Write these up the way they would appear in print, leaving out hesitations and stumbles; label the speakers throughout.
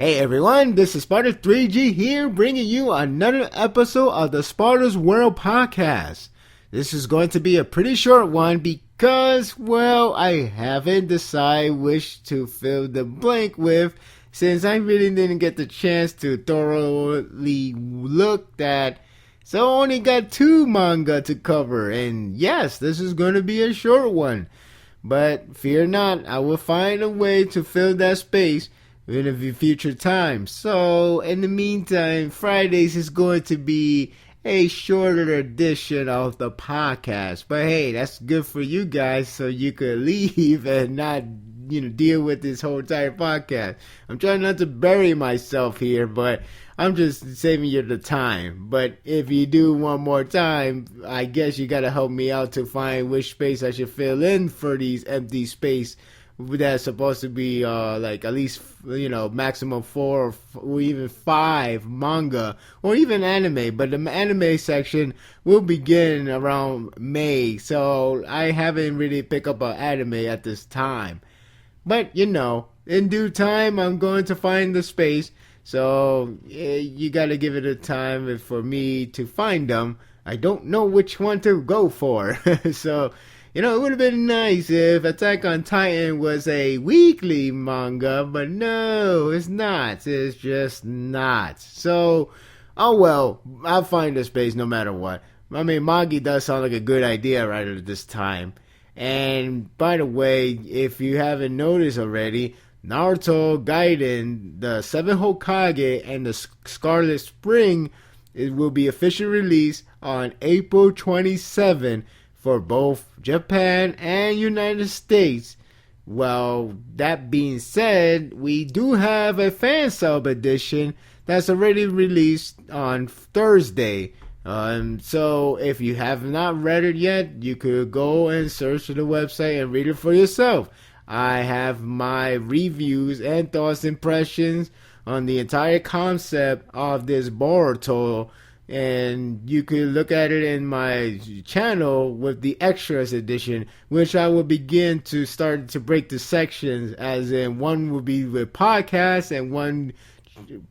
Speaker 1: Hey everyone, this is Sparda 3G here, bringing you another episode of the Sparda's World Podcast. This is going to be a pretty short one because, well, I haven't decided which to fill the blank with, since I really didn't get the chance to thoroughly look at. So I only got 2 manga to cover, and yes, this is going to be a short one. But fear not, I will find a way to fill that space in a future time. So in the meantime, Fridays is going to be a shorter edition of the podcast. But hey, that's good for you guys, so you could leave and not, deal with this whole entire podcast. I'm trying not to bury myself here, but I'm just saving you the time. But if you do one more time, I guess you gotta help me out to find which space I should fill in for these empty space that's supposed to be like at least maximum 4 or even 5 manga or even anime. But the anime section will begin around May, so I haven't really picked up an anime at this time. But in due time I'm going to find the space. So you gotta give it a time for me to find them. I don't know which one to go for. So it would have been nice if Attack on Titan was a weekly manga, but no, it's not. It's just not. So, oh well, I'll find a space no matter what. I mean, Magi does sound like a good idea right at this time. And by the way, if you haven't noticed already, Naruto, Gaiden, the 7 Hokage, and the Scarlet Spring, it will be officially released on April 27 for both Japan and United States. Well, that being said, we do have a fan sub edition that's already released on Thursday. So if you have not read it yet, you could go and search the website and read it for yourself. I have my reviews and thoughts, impressions on the entire concept of this Boruto, and you could look at it in my channel with the extras edition, which I will begin to start to break the sections, as in one will be with podcasts and one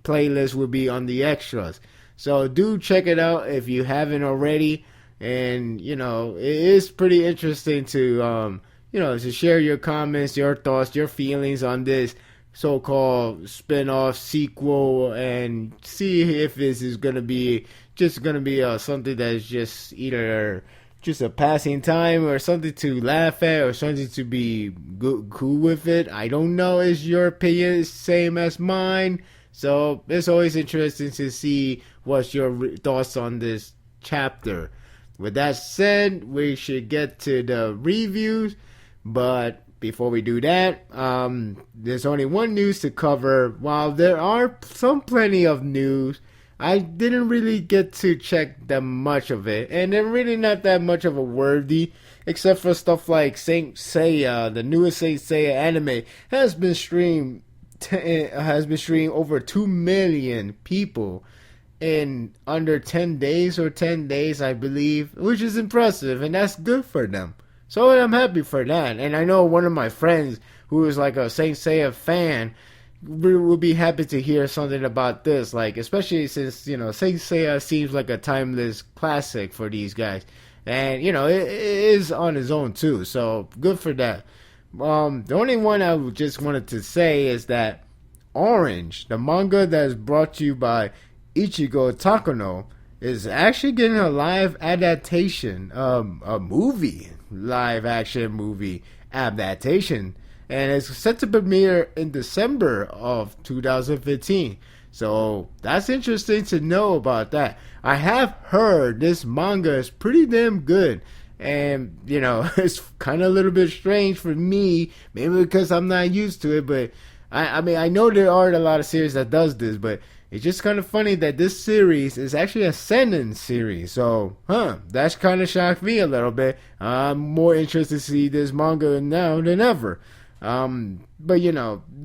Speaker 1: playlist will be on the extras. So do check it out if you haven't already. And it is pretty interesting to to share your comments, your thoughts, your feelings on this so-called spin-off sequel, and see if this is going to be something that's just either just a passing time or something to laugh at or something to be cool with it. I don't know. Is your opinion the same as mine? So it's always interesting to see what's your thoughts on this chapter. With that said, we should get to the reviews. But before we do that, there's only one news to cover. While there are plenty of news, I didn't really get to check that much of it, and they're really not that much of a worthy, except for stuff like Saint Seiya. The newest Saint Seiya anime has been streamed over 2 million people in under 10 days, I believe, which is impressive, and that's good for them. So I'm happy for that. And I know one of my friends who is like a Saint Seiya fan will be happy to hear something about this, like especially since Saint Seiya seems like a timeless classic for these guys, and it is on its own too, so good for that. The only one I just wanted to say is that Orange, the manga that is brought to you by Ichigo Takano, is actually getting a live adaptation, live action movie adaptation, and it's set to premiere in December of 2015. So that's interesting to know about that. I have heard this manga is pretty damn good, and it's kind of a little bit strange for me, maybe because I'm not used to it, but I mean I know there are a lot of series that does this, but it's just kind of funny that this series is actually a seinen series. So, that's kind of shocked me a little bit. I'm more interested to see this manga now than ever. But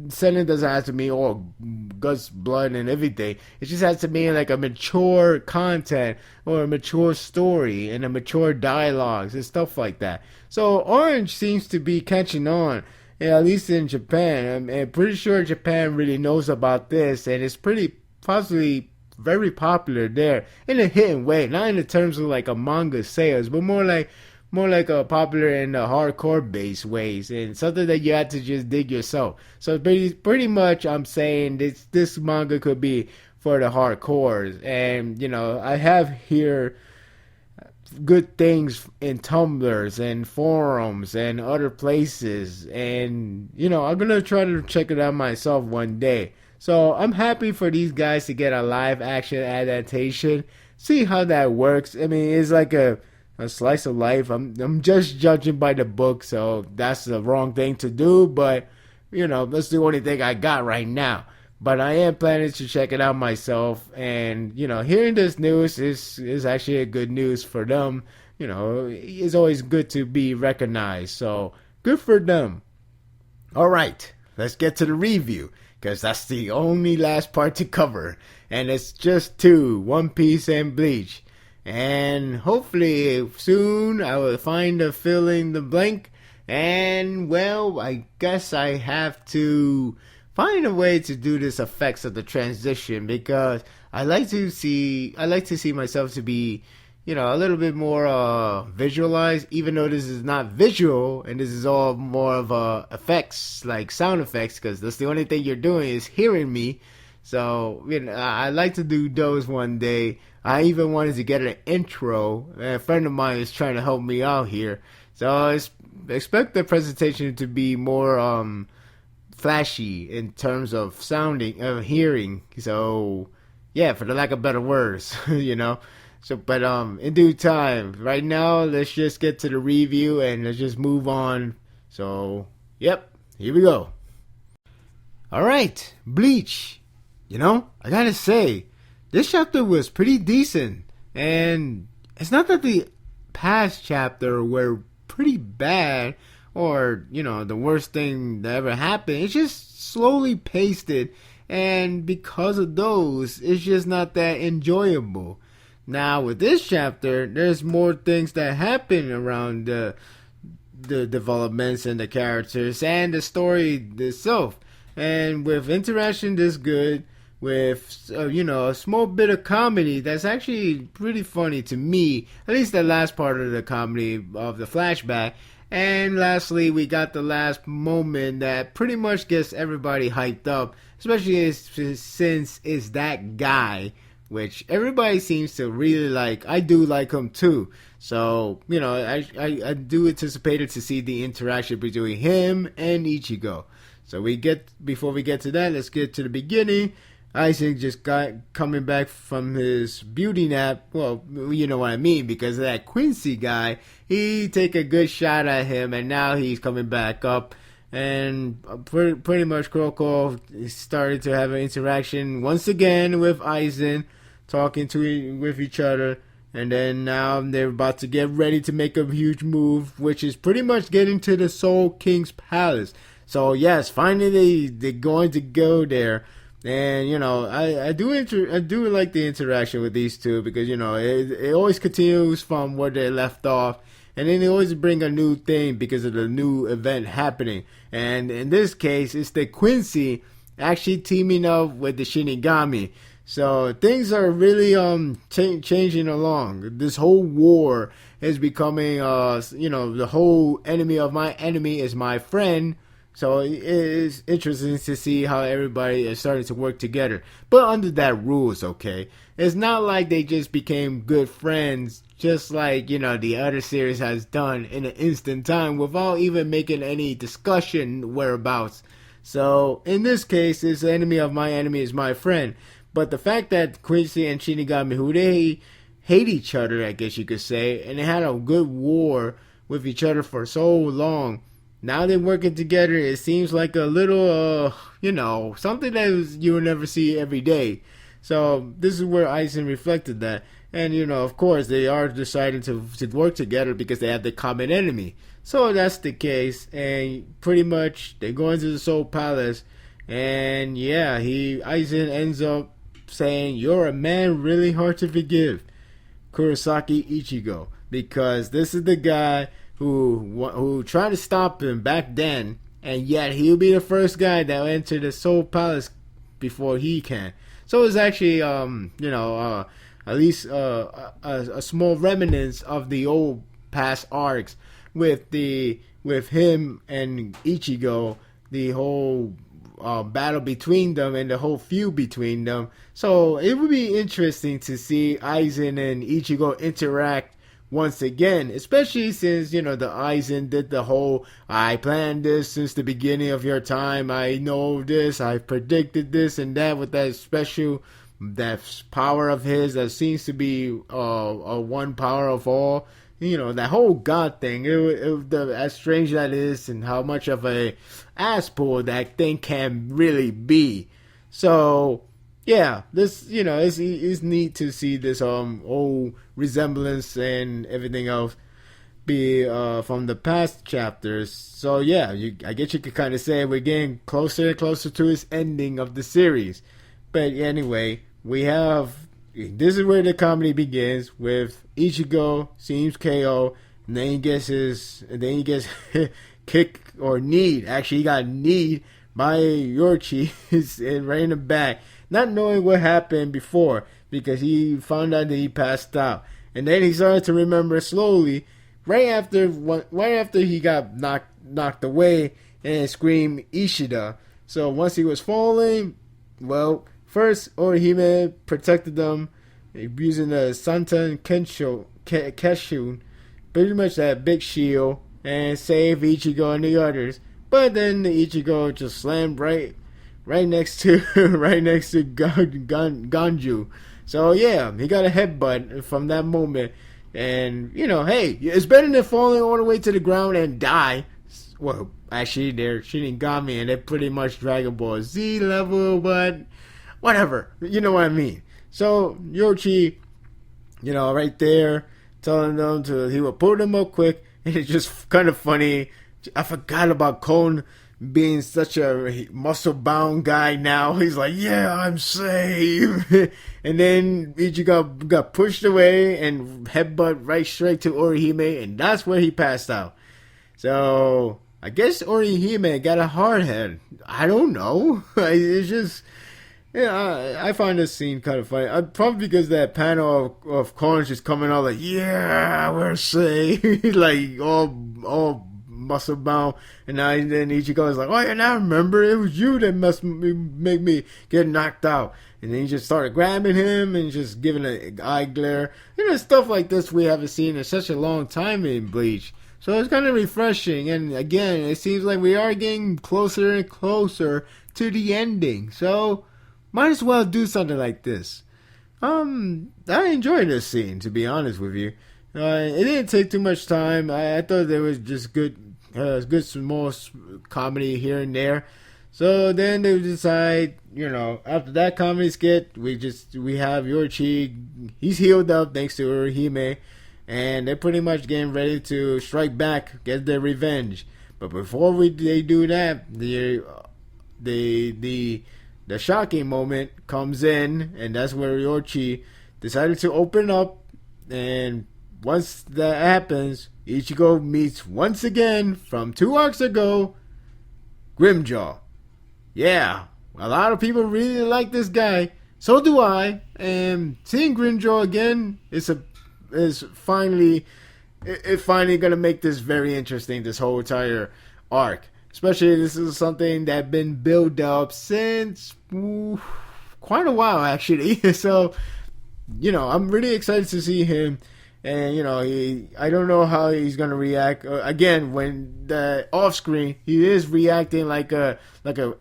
Speaker 1: seinen doesn't have to mean all guts, blood, and everything. It just has to mean like a mature content or a mature story and a mature dialogues and stuff like that. So Orange seems to be catching on. Yeah, at least in Japan. I'm pretty sure Japan really knows about this, and it's pretty possibly very popular there in a hidden way, not in the terms of like a manga sales, but more like a popular in the hardcore based ways, and something that you had to just dig yourself. So pretty much, I'm saying this manga could be for the hardcores, and I have here good things in tumblers and forums and other places, and I'm gonna try to check it out myself one day. So I'm happy for these guys to get a live action adaptation, see how that works. I mean, it's like a slice of life. I'm just judging by the book, so that's the wrong thing to do, but that's the only thing I got right now. But I am planning to check it out myself, and hearing this news is actually a good news for them. It's always good to be recognized, so good for them. All right, let's get to the review, because that's the only last part to cover, and it's just two: One Piece and Bleach. And hopefully soon I will find a fill in the blank, and well, I guess I have to find a way to do this effects of the transition, because I like to see myself to be a little bit more visualized, even though this is not visual and this is all more of effects, like sound effects, because that's the only thing you're doing is hearing me. So I like to do those one day. I even wanted to get an intro. A friend of mine is trying to help me out here, so I expect the presentation to be more flashy in terms of sounding, of hearing. So yeah, for the lack of better words, So, but in due time. Right now, let's just get to the review and let's just move on. So, yep, here we go. All right, Bleach. I gotta say, this chapter was pretty decent, and it's not that the past chapter were pretty bad or the worst thing that ever happened. It's just slowly paced it, and because of those, it's just not that enjoyable. Now with this chapter, there's more things that happen around the developments and the characters and the story itself, and with interaction this good, with a small bit of comedy that's actually pretty funny to me, at least the last part of the comedy of the flashback. And lastly, we got the last moment that pretty much gets everybody hyped up, especially since it's that guy, which everybody seems to really like. I do like him too. So, I do anticipate to see the interaction between him and Ichigo. So before we get to that, let's get to the beginning. Isaac just got coming back from his beauty nap. Well, you know what I mean, because of that Quincy guy. He take a good shot at him, and now he's coming back up. And pretty much Kuroko started to have an interaction once again with Aizen, talking with each other. And then now they're about to get ready to make a huge move, which is pretty much getting to the Soul King's palace. So yes, finally they're going to go there. And I do like the interaction with these two, because it always continues from where they left off, and then they always bring a new thing because of the new event happening. And in this case, it's the Quincy actually teaming up with the Shinigami. So things are really changing along. This whole war is becoming the whole enemy of my enemy is my friend. So it is interesting to see how everybody is starting to work together. But under that rules, okay? It's not like they just became good friends, just like, the other series has done in an instant time without even making any discussion whereabouts. So in this case, it's the enemy of my enemy is my friend. But the fact that Quincy and Shinigami, who they hate each other, I guess you could say, and they had a good war with each other for so long, now they're working together. It seems like a little, something that you will never see every day. So this is where Aizen reflected that. And, of course, they are deciding to work together because they have the common enemy. So that's the case. And pretty much they go into the Soul Palace. And, yeah, Aizen ends up saying, "You're a man really hard to forgive, Kurosaki Ichigo." Because this is the guy who tried to stop him back then, and yet he'll be the first guy that will enter the Soul Palace before he can. So it's actually, at least a small remnants of the old past arcs with him and Ichigo, the whole battle between them and the whole feud between them. So it would be interesting to see Aizen and Ichigo interact once again, especially since, the Aizen did the whole, I planned this since the beginning of your time, I know this, I predicted this and that, with that power of his that seems to be a one power of all. That whole God thing, as strange that is, and how much of a ass pull that thing can really be. So, yeah, this, it's neat to see this old resemblance and everything else be from the past chapters. So, yeah, I guess you could kind of say we're getting closer and closer to its ending of the series. But anyway, this is where the comedy begins with Ichigo seems KO, and then he gets kicked or kneed. Actually, he got kneed by Yorchi right in the back, not knowing what happened before because he found out that he passed out, and then he started to remember slowly right after he got knocked away and screamed Ishida. So once he was falling, well, first Orihime protected them using the Santen Keshun, pretty much that big shield, and saved Ichigo and the others. But then the Ichigo just slammed right next to Ganju. So yeah, he got a headbutt from that moment. And hey, it's better than falling all the way to the ground and die. Well, actually, they're Shinigami and they're pretty much Dragon Ball Z level, but whatever, you know what I mean. So Yorchi, right there, telling them he would pull them up quick, and it's just kind of funny. I forgot about Kon being such a muscle-bound guy now. He's like, yeah, I'm safe. And then Ichigo got pushed away and headbutt right straight to Orihime, and that's where he passed out. So I guess Orihime got a hard head. I don't know. It's just... Yeah, I find this scene kind of funny. Probably because that panel of Corns just coming out like, yeah, we're safe. Like, all muscle bound. And then Ichigo is like, oh, yeah, now I remember. It was you that make me get knocked out. And then he just started grabbing him and just giving an eye glare. Stuff like this we haven't seen in such a long time in Bleach. So it's kind of refreshing. And again, it seems like we are getting closer and closer to the ending. So might as well do something like this. I enjoyed this scene, to be honest with you. It didn't take too much time. I thought there was just good small comedy here and there. So then they decide, after that comedy skit, we have Yorchi. He's healed up thanks to Orihime, and they're pretty much getting ready to strike back, get their revenge. But before they do that, the shocking moment comes in, and that's where Yorchi decided to open up. And once that happens, Ichigo meets once again from 2 arcs ago, Grimjaw. Yeah, a lot of people really like this guy. So do I. And seeing Grimjaw again is finally gonna make this very interesting. This whole entire arc. Especially, this is something that been built up since quite a while, actually. So, I'm really excited to see him. And, I don't know how he's going to react. Again, when the off screen, he is reacting like a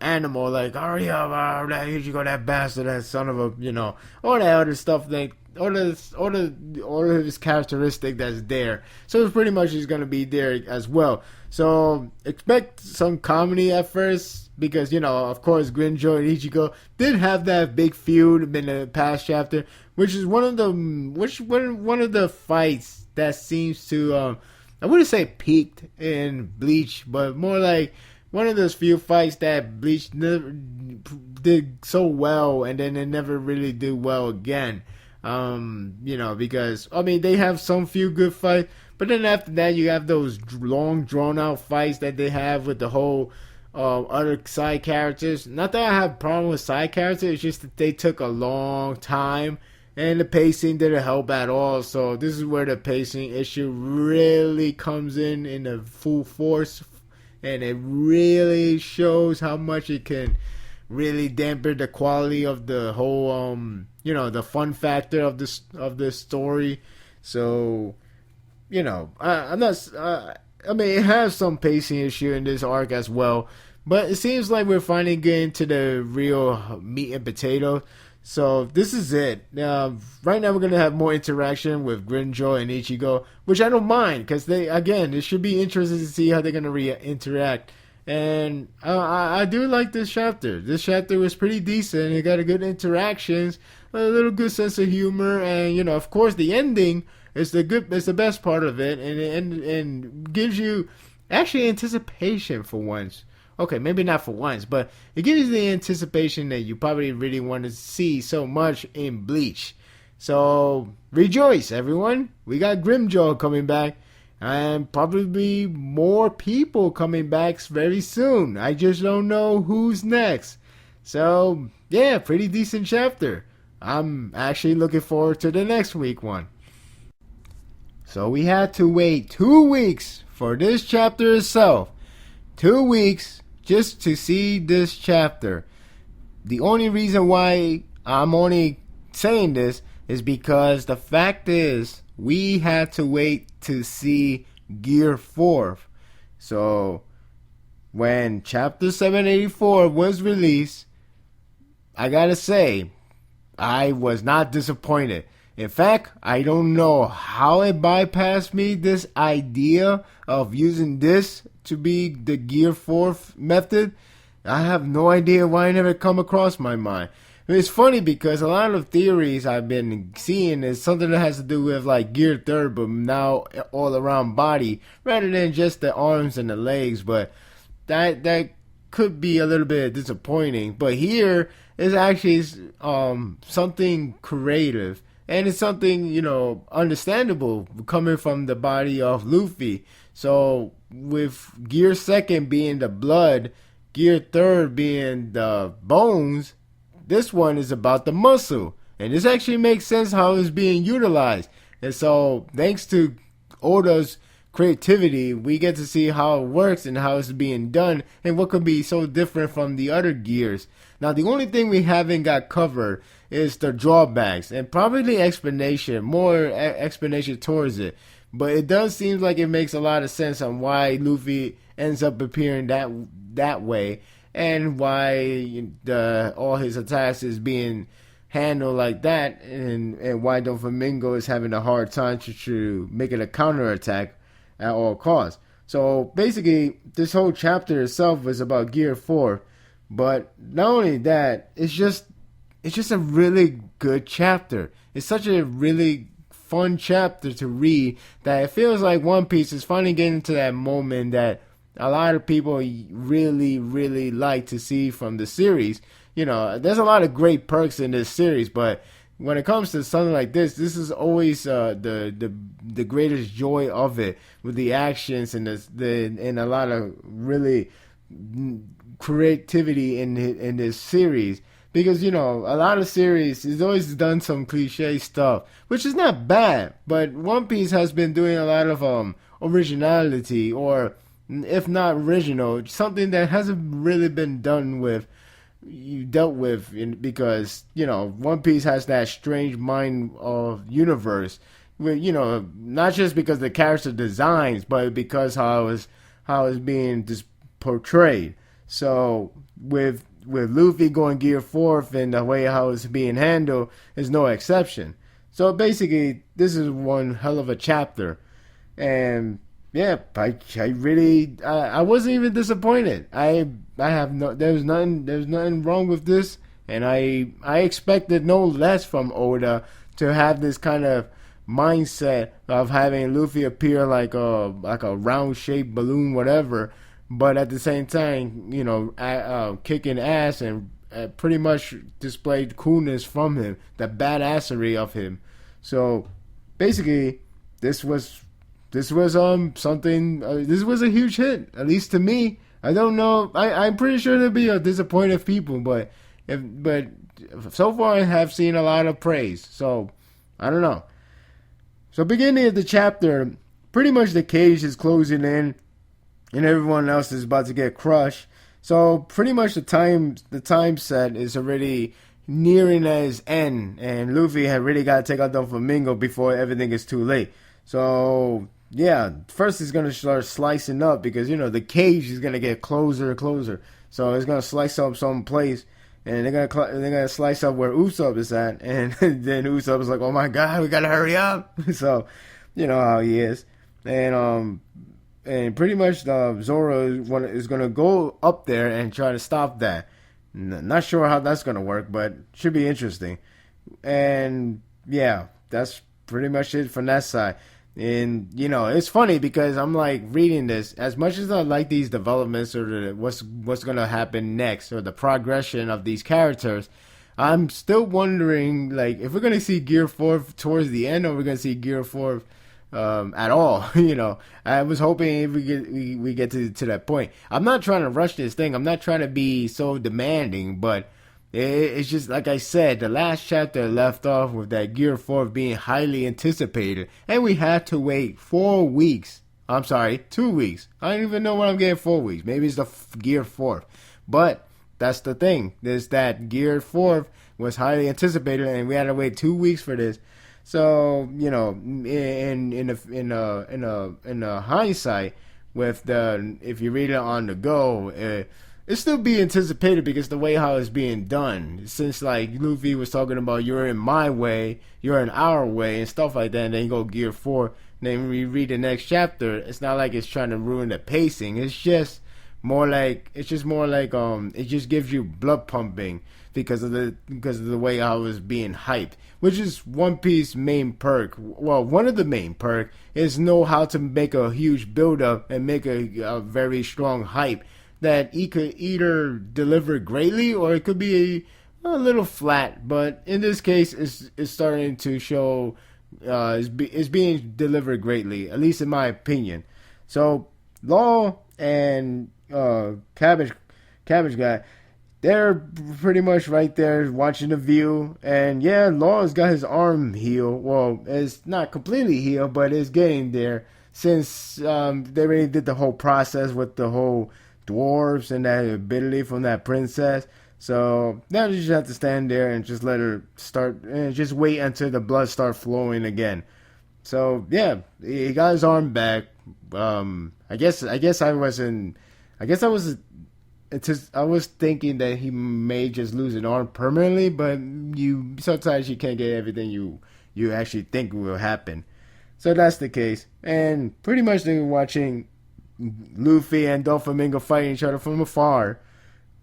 Speaker 1: animal. Like, hurry up, here you go, that bastard, that son of a, all that other stuff. Like, all of his characteristic that's there. So it's pretty much he's gonna be there as well. So expect some comedy at first because of course Grinjo and Ichigo did have that big feud in the past chapter, which is one of the fights that seems to I wouldn't say peaked in Bleach, but more like one of those few fights that Bleach never did so well and then it never really did well again. Because they have some few good fights, but then after that you have those long drawn out fights that they have with the whole other side characters. Not that I have a problem with side characters, it's just that they took a long time and the pacing didn't help at all. So this is where the pacing issue really comes in a full force, and it really shows how much it can really dampen the quality of the whole the fun factor of this story. So I'm not. I mean, it has some pacing issue in this arc as well, but it seems like we're finally getting to the real meat and potatoes. So this is it. Right now we're gonna have more interaction with Grinjo and Ichigo, which I don't mind because it should be interesting to see how they're gonna interact. And I do like this chapter. This chapter was pretty decent. It got a good interactions, a little good sense of humor, and of course the ending is the best part of it, and gives you actually anticipation for once. Okay, maybe not for once, but it gives you the anticipation that you probably really want to see so much in Bleach. So rejoice, everyone! We got Grimjaw coming back, and probably more people coming back very soon. I just don't know who's next. So yeah, pretty decent chapter. I'm actually looking forward to the next week one. So we had to wait 2 weeks for this chapter itself. 2 weeks just to see this chapter. The only reason why I'm only saying this is because the fact is we had to wait to see Gear 4. So when chapter 784 was released, I gotta say, I was not disappointed. In fact, I don't know how it bypassed me, this idea of using this to be the Gear 4 method. I have no idea why it never come across my mind. It's funny because a lot of theories I've been seeing is something that has to do with like Gear 3, but now all around body rather than just the arms and the legs. But that could be a little bit disappointing. But here is actually something creative. And it's something, understandable coming from the body of Luffy. So with Gear 2nd being the blood, Gear 3rd being the bones, this one is about the muscle. And this actually makes sense how it's being utilized. And so thanks to Oda's creativity, we get to see how it works and how it's being done and what could be so different from the other gears. Now, the only thing we haven't got covered is the drawbacks and probably more explanation towards it. But it does seem like it makes a lot of sense on why Luffy ends up appearing that way and why all his attacks is being handled like that, and why Doflamingo is having a hard time to make it a counterattack at all costs. So basically, this whole chapter itself is about Gear 4. But not only that, it's just a really good chapter. It's such a really fun chapter to read that it feels like One Piece is finally getting to that moment that a lot of people really, really like to see from the series. There's a lot of great perks in this series, but when it comes to something like this is always the greatest joy of it, with the actions and and a lot of really creativity in this series. Because, a lot of series has always done some cliche stuff, which is not bad, but One Piece has been doing a lot of originality, or if not original, something that hasn't really been dealt with, because, One Piece has that strange mind of universe, where, not just because the character designs, but because how it's being just portrayed. So with Luffy going Gear 4 and the way how it's being handled is no exception. So basically, this is one hell of a chapter, and yeah, I wasn't even disappointed. There's nothing wrong with this, and I expected no less from Oda to have this kind of mindset of having Luffy appear like a round shaped balloon, whatever. But at the same time, kicking ass and pretty much displayed coolness from him, the badassery of him. So basically, this was something. This was a huge hit, at least to me. I don't know. I'm pretty sure there'll be a disappointed people, but so far I have seen a lot of praise. So I don't know. So beginning of the chapter, pretty much the cage is closing in, and everyone else is about to get crushed. So pretty much the time set is already nearing its end, and Luffy had really got to take out Doflamingo before everything is too late. So yeah, first he's gonna start slicing up because the cage is gonna get closer and closer. So it's gonna slice up some place, and they're gonna slice up where Usopp is at, and then Usopp is like, "Oh my God, we gotta hurry up!" So you know how he is, and pretty much Zoro is gonna go up there and try to stop that. Not sure how that's gonna work, but should be interesting. And yeah, that's pretty much it from that side. And it's funny because I'm like reading this. As much as I like these developments or what's gonna happen next or the progression of these characters, I'm still wondering like if we're gonna see Gear 4 towards the end or we're gonna see Gear 4 at all. I was hoping we get to that point. I'm not trying to rush this thing. I'm not trying to be so demanding, but it's just like I said, the last chapter left off with that Gear 4 being highly anticipated, and we had to wait 4 weeks. I'm sorry, 2 weeks. I don't even know when I'm getting 4 weeks. Maybe it's the Gear 4, but that's the thing. Is that Gear 4 was highly anticipated, and we had to wait 2 weeks for this. So in a hindsight, with if you read it on the go, it still be anticipated because the way how it's being done. Since like Luffy was talking about you're in my way, you're in our way, and stuff like that, and then you go Gear 4. And then we read the next chapter. It's not like it's trying to ruin the pacing. It just gives you blood pumping because of the way I was being hyped, which is One Piece main perk. Well, one of the main perk is know how to make a huge build up and make a very strong hype that he could either deliver greatly or it could be a little flat. But in this case, it's starting to show is being delivered greatly, at least in my opinion. So Law and Cabbage Guy, they're pretty much right there watching the view. And yeah, Law's got his arm healed. Well, it's not completely healed, but it's getting there since they already did the whole process with the whole dwarves and that ability from that princess. So now you just have to stand there and just let her start and just wait until the blood start flowing again. So yeah, he got his arm back. I guess I was thinking that he may just lose an arm permanently, but sometimes you can't get everything you actually think will happen. So that's the case, and pretty much they're watching Luffy and Doflamingo fighting each other from afar,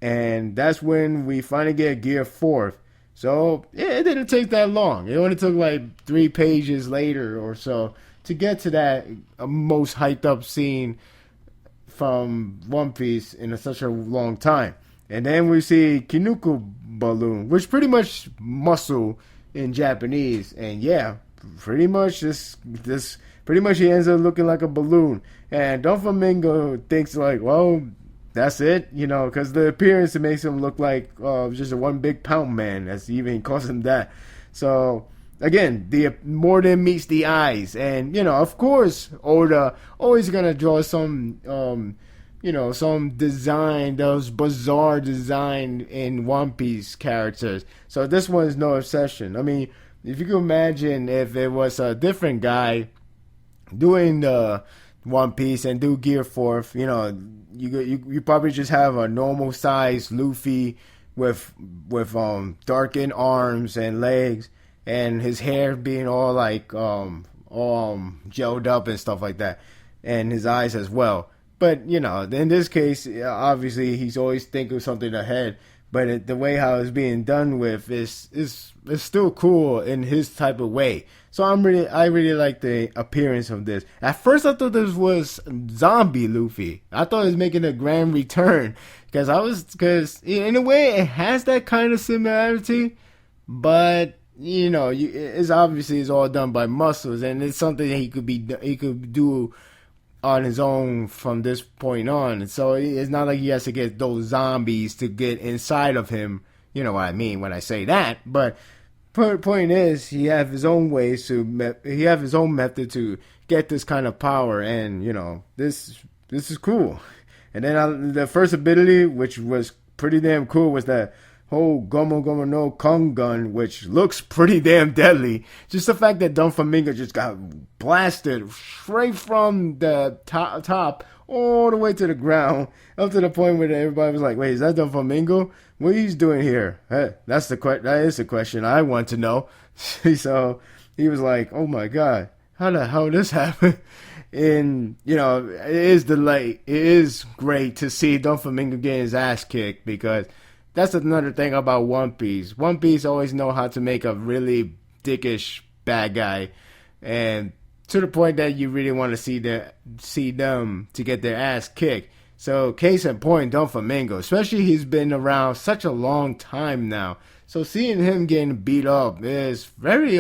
Speaker 1: and that's when we finally get Gear 4. So yeah, it didn't take that long. It only took like 3 pages later or so to get to that most hyped up scene from One Piece in such a long time. And then we see Kinuku balloon, which pretty much muscle in Japanese. And yeah, pretty much this pretty much he ends up looking like a balloon. And Doflamingo thinks like, well, that's it, because the appearance it makes him look like just a one big pound man, as he even calls him that. So again, the more than meets the eyes, and of course, Oda always gonna draw some some design, those bizarre design in One Piece characters. So this one is no exception. I mean, if you can imagine if it was a different guy doing the One Piece and do Gear 4, you probably just have a normal size Luffy with darkened arms and legs, and his hair being all like all gelled up and stuff like that, and his eyes as well. But in this case, obviously he's always thinking something ahead. But the way how it's being done with is still cool in his type of way. So I really like the appearance of this. At first I thought this was zombie Luffy. I thought he was making a grand return because in a way it has that kind of similarity, but it's obviously it's all done by muscles, and it's something that he could do on his own from this point on. So it's not like he has to get those zombies to get inside of him. You know what I mean when I say that. But point is, he have his own ways to he have his own method to get this kind of power, and this is cool. And then the first ability, which was pretty damn cool, was that whole Gomo Gomo no Kong gun, which looks pretty damn deadly. Just the fact that Doflamingo just got blasted straight from the top all the way to the ground, up to the point where everybody was like, "Wait, is that Doflamingo? What he's doing here?" That is the question I want to know. So he was like, "Oh my god, how the hell this happened?" And it is great to see Doflamingo getting his ass kicked, because that's another thing about One Piece. One Piece always know how to make a really dickish bad guy, and to the point that you really want to see them to get their ass kicked. So case in point, Doflamingo, especially he's been around such a long time now. So seeing him getting beat up is very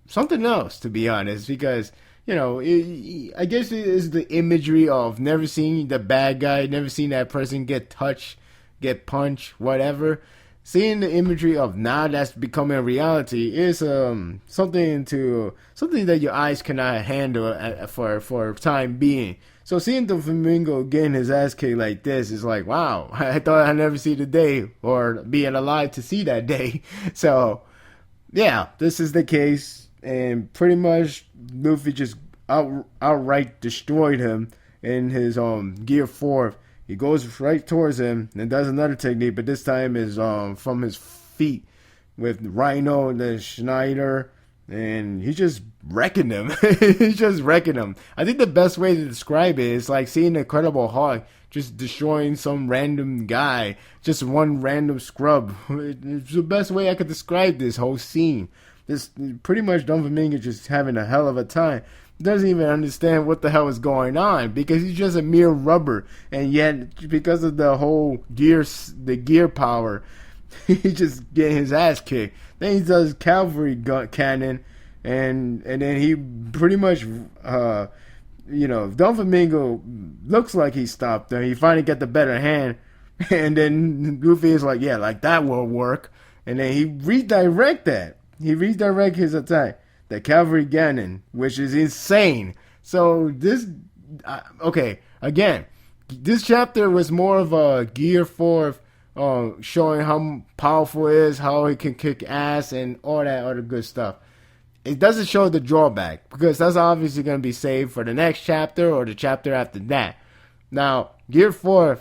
Speaker 1: something else, to be honest, because I guess it is the imagery of never seeing the bad guy, never seeing that person get touched, get punched, whatever. Seeing the imagery of now that's becoming a reality is something that your eyes cannot handle for time being. So seeing the Flamingo getting his ass kicked like this is like, wow, I thought I'd never see the day or being alive to see that day. So yeah, this is the case, and pretty much Luffy just outright destroyed him in his Gear 4. He goes right towards him and does another technique, but this time is from his feet with Rhino and then Schneider, and he's just wrecking him. He's just wrecking him. I think the best way to describe it is like seeing the Incredible Hulk just destroying some random guy, just one random scrub. It's the best way I could describe this whole scene. This pretty much Doflamingo just having a hell of a time. Doesn't even understand what the hell is going on, because he's just a mere rubber, and yet because of the whole gear power, he's just getting his ass kicked. Then he does cavalry cannon, and then he pretty much Doflamingo looks like he stopped there. He finally got the better hand, and then Luffy is like, yeah, like that will work, and then he redirect his attack. The cavalry cannon, which is insane. So this, again, this chapter was more of a Gear 4, showing how powerful it is, how he can kick ass, and all that other good stuff. It doesn't show the drawback, because that's obviously going to be saved for the next chapter or the chapter after that. Now, Gear 4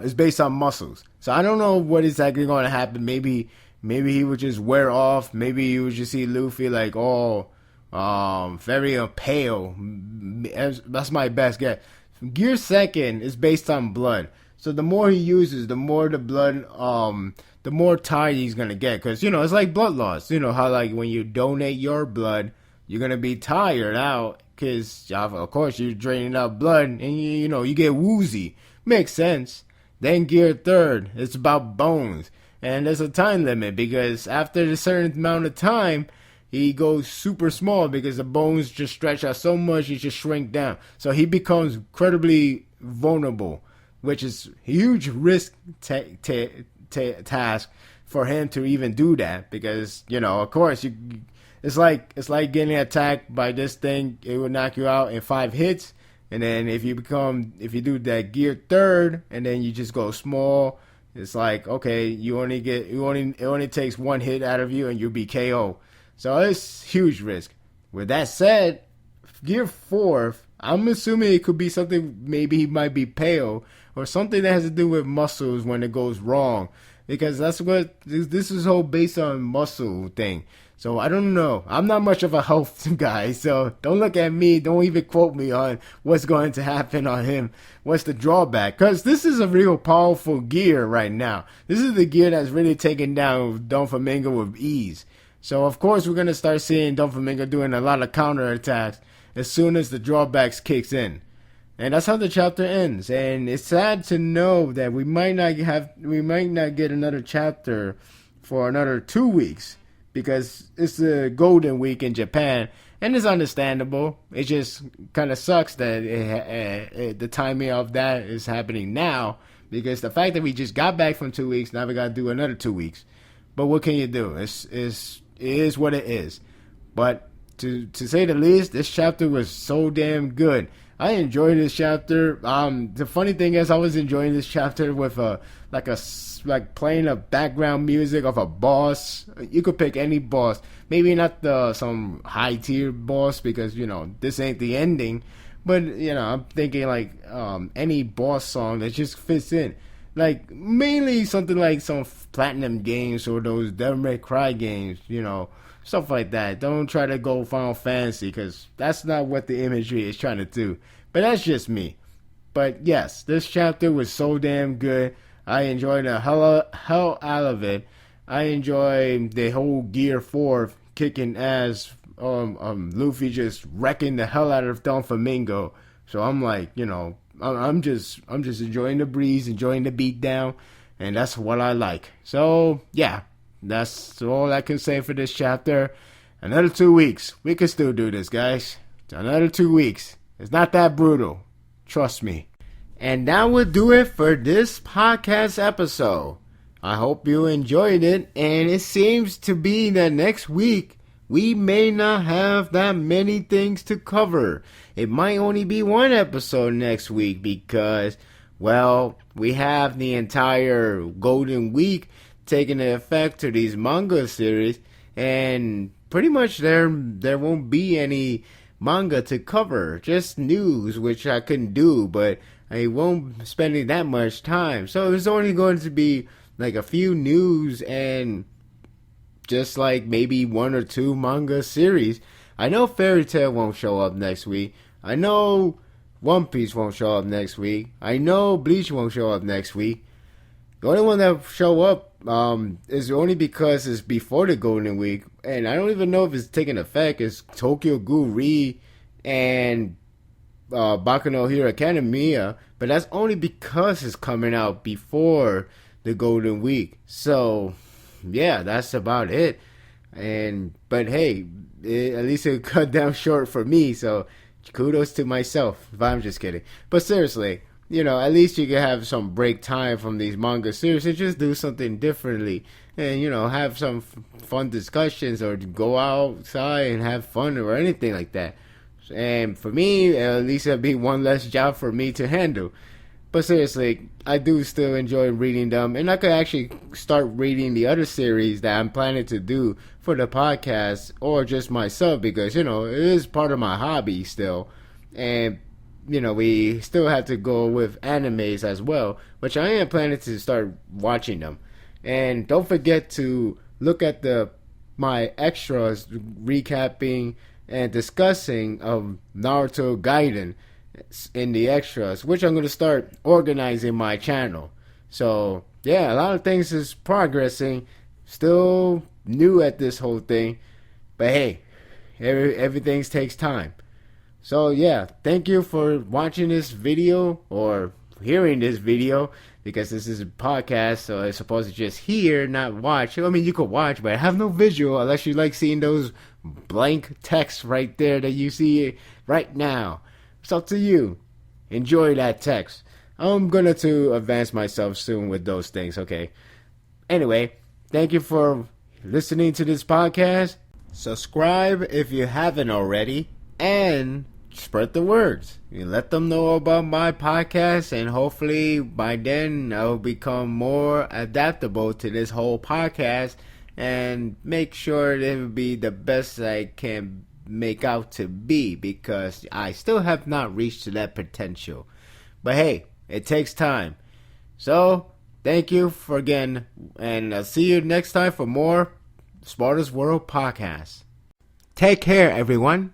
Speaker 1: is based on muscles. So I don't know what exactly going to happen. Maybe he would just wear off. Maybe you would just see Luffy like very pale. That's my best guess. Gear 2 is based on blood. So the more he uses, the more the blood, the more tired he's gonna get. Cause it's like blood loss. You know how like when you donate your blood, you're gonna be tired out. Cause of course you're draining out blood, and you get woozy. Makes sense. Then Gear 3, it's about bones. And there's a time limit, because after a certain amount of time, he goes super small, because the bones just stretch out so much, he just shrink down. So he becomes incredibly vulnerable, which is a huge risk task for him to even do that, because of course it's like getting attacked by this thing. It will knock you out in 5 hits, and then if you do that Gear 3, and then you just go small. It's like, okay, it only takes 1 hit out of you and you'll be KO. So it's huge risk. With that said, Gear 4, I'm assuming it could be something, maybe he might be pale, or something that has to do with muscles when it goes wrong. Because that's what, this is all based on muscle thing. So I don't know. I'm not much of a health guy, so don't look at me. Don't even quote me on what's going to happen on him. What's the drawback? Because this is a real powerful gear right now. This is the gear that's really taking down Doflamingo with ease. So of course we're going to start seeing Doflamingo doing a lot of counterattacks as soon as the drawbacks kicks in. And that's how the chapter ends. And it's sad to know that we might not get another chapter for another 2 weeks. Because it's the Golden Week in Japan, And it's understandable. It just kind of sucks that the timing of that is happening now, because the fact that we just got back from 2 weeks, now we got to do another 2 weeks. But what can you do? It is what it is. But to say the least, this chapter was so damn good. I enjoyed this chapter. The funny thing is, I was enjoying this chapter with like playing a background music of a boss. You could pick any boss. Maybe not some high tier boss, because this ain't the ending. But I'm thinking like any boss song that just fits in. Like mainly something like some Platinum games or those Devil May Cry games. Stuff like that. Don't try to go Final Fantasy, because that's not what the imagery is trying to do. But that's just me. But yes, this chapter was so damn good. I enjoyed the hell out of it. I enjoyed the whole Gear 4 kicking ass. Luffy just wrecking the hell out of Doflamingo. So I'm like, I'm just enjoying the breeze, enjoying the beat down, and that's what I like. So yeah. That's all I can say for this chapter. Another 2 weeks. We can still do this, guys. Another 2 weeks. It's not that brutal. Trust me. And that would do it for this podcast episode. I hope you enjoyed it. And it seems to be that next week we may not have that many things to cover. It might only be one episode next week because, well, we have the entire Golden Week taking effect to these manga series, and pretty much there won't be any manga to cover, just news, which I couldn't do, but I won't spend that much time. So there's only going to be like a few news and just like maybe 1 or 2 manga series. I know Fairy Tail won't show up next week. I know One Piece won't show up next week. I know Bleach won't show up next week. The only one that will show up is only because it's before the Golden Week, and I don't even know if it's taking effect. It's Tokyo Ghoul and Baku no Hero Academia, but that's only because it's coming out before the Golden Week. So yeah, that's about it. But hey, at least it cut down short for me. So kudos to myself. If I'm just kidding, but seriously. At least you can have some break time from these manga series and just do something differently. And, have some fun discussions or go outside and have fun or anything like that. And for me, at least it'll be one less job for me to handle. But seriously, I do still enjoy reading them. And I could actually start reading the other series that I'm planning to do for the podcast or just myself because, it is part of my hobby still. And we still have to go with animes as well, which I am planning to start watching them. And don't forget to look at my extras recapping and discussing of Naruto Gaiden in the extras, which I'm going to start organizing my channel. So, yeah, a lot of things is progressing. Still new at this whole thing. But hey, everything takes time. So yeah, thank you for watching this video or hearing this video because this is a podcast, so it's supposed to just hear, not watch. I mean, you could watch, but have no visual unless you like seeing those blank text right there that you see right now. It's up to you. Enjoy that text. I'm gonna to advance myself soon with those things, okay? Anyway, thank you for listening to this podcast. Subscribe if you haven't already. And spread the words. You let them know about my podcast, and hopefully by then I'll become more adaptable to this whole podcast and make sure it will be the best I can make out to be, because I still have not reached that potential. But hey, it takes time. So thank you for again, and I'll see you next time for more Sparda's World podcast. Take care, everyone.